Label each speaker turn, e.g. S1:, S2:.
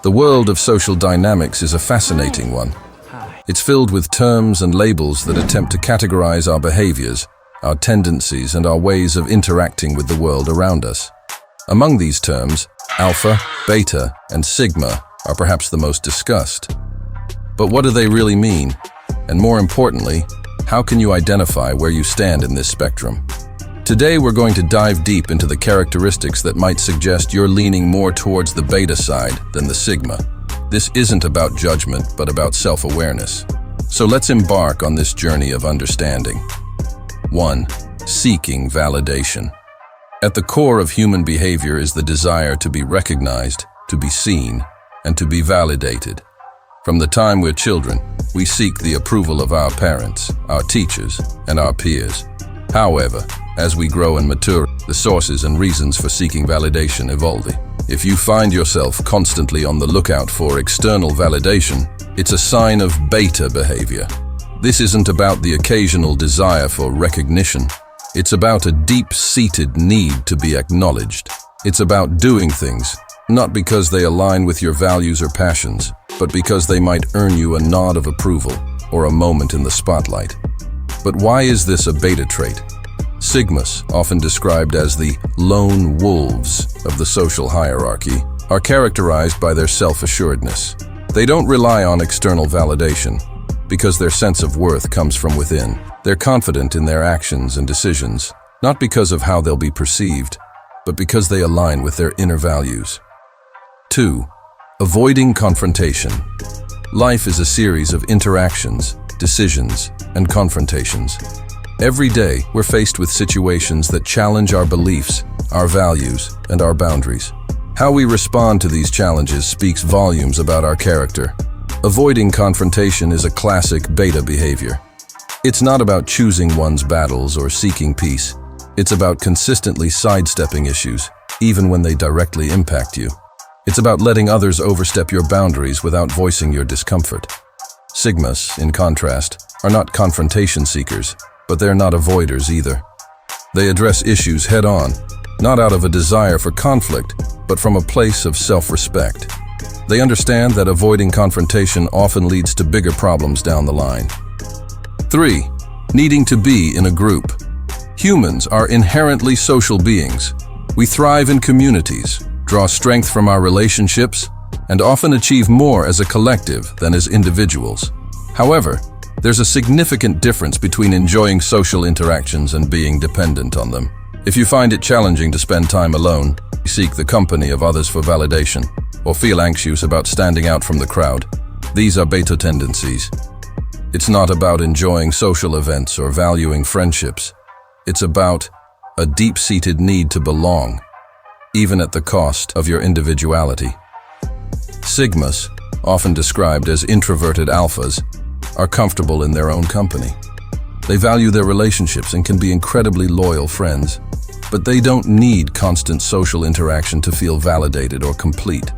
S1: The world of social dynamics is a fascinating one. It's filled with terms and labels that attempt to categorize our behaviors, our tendencies, and our ways of interacting with the world around us. Among these terms, alpha, beta, and sigma are perhaps the most discussed. But what do they really mean? And more importantly, how can you identify where you stand in this spectrum? Today we're going to dive deep into the characteristics that might suggest you're leaning more towards the beta side than the sigma. This isn't about judgment, but about self-awareness. So let's embark on this journey of understanding. 1. Seeking validation. At the core of human behavior is the desire to be recognized, to be seen, and to be validated. From the time we're children, we seek the approval of our parents, our teachers, and our peers. However, as we grow and mature, the sources and reasons for seeking validation evolve. If you find yourself constantly on the lookout for external validation, it's a sign of beta behavior. This isn't about the occasional desire for recognition. It's about a deep-seated need to be acknowledged. It's about doing things, not because they align with your values or passions, but because they might earn you a nod of approval or a moment in the spotlight. But why is this a beta trait? Sigmas, often described as the lone wolves of the social hierarchy, are characterized by their self-assuredness. They don't rely on external validation because their sense of worth comes from within. They're confident in their actions and decisions, not because of how they'll be perceived, but because they align with their inner values. 2. Avoiding confrontation. Life is a series of interactions, decisions, and confrontations. Every day, we're faced with situations that challenge our beliefs, our values, and our boundaries. How we respond to these challenges speaks volumes about our character. Avoiding confrontation is a classic beta behavior. It's not about choosing one's battles or seeking peace. It's about consistently sidestepping issues, even when they directly impact you. It's about letting others overstep your boundaries without voicing your discomfort. Sigmas, in contrast, are not confrontation seekers, but they're not avoiders either. They address issues head-on, not out of a desire for conflict, but from a place of self-respect. They understand that avoiding confrontation often leads to bigger problems down the line. 3. Needing to be in a group. Humans are inherently social beings. We thrive in communities, draw strength from our relationships, and often achieve more as a collective than as individuals. However, there's a significant difference between enjoying social interactions and being dependent on them. If you find it challenging to spend time alone, seek the company of others for validation, or feel anxious about standing out from the crowd, these are beta tendencies. It's not about enjoying social events or valuing friendships. It's about a deep-seated need to belong, even at the cost of your individuality. Sigmas, often described as introverted alphas, are comfortable in their own company. They value their relationships and can be incredibly loyal friends, but they don't need constant social interaction to feel validated or complete.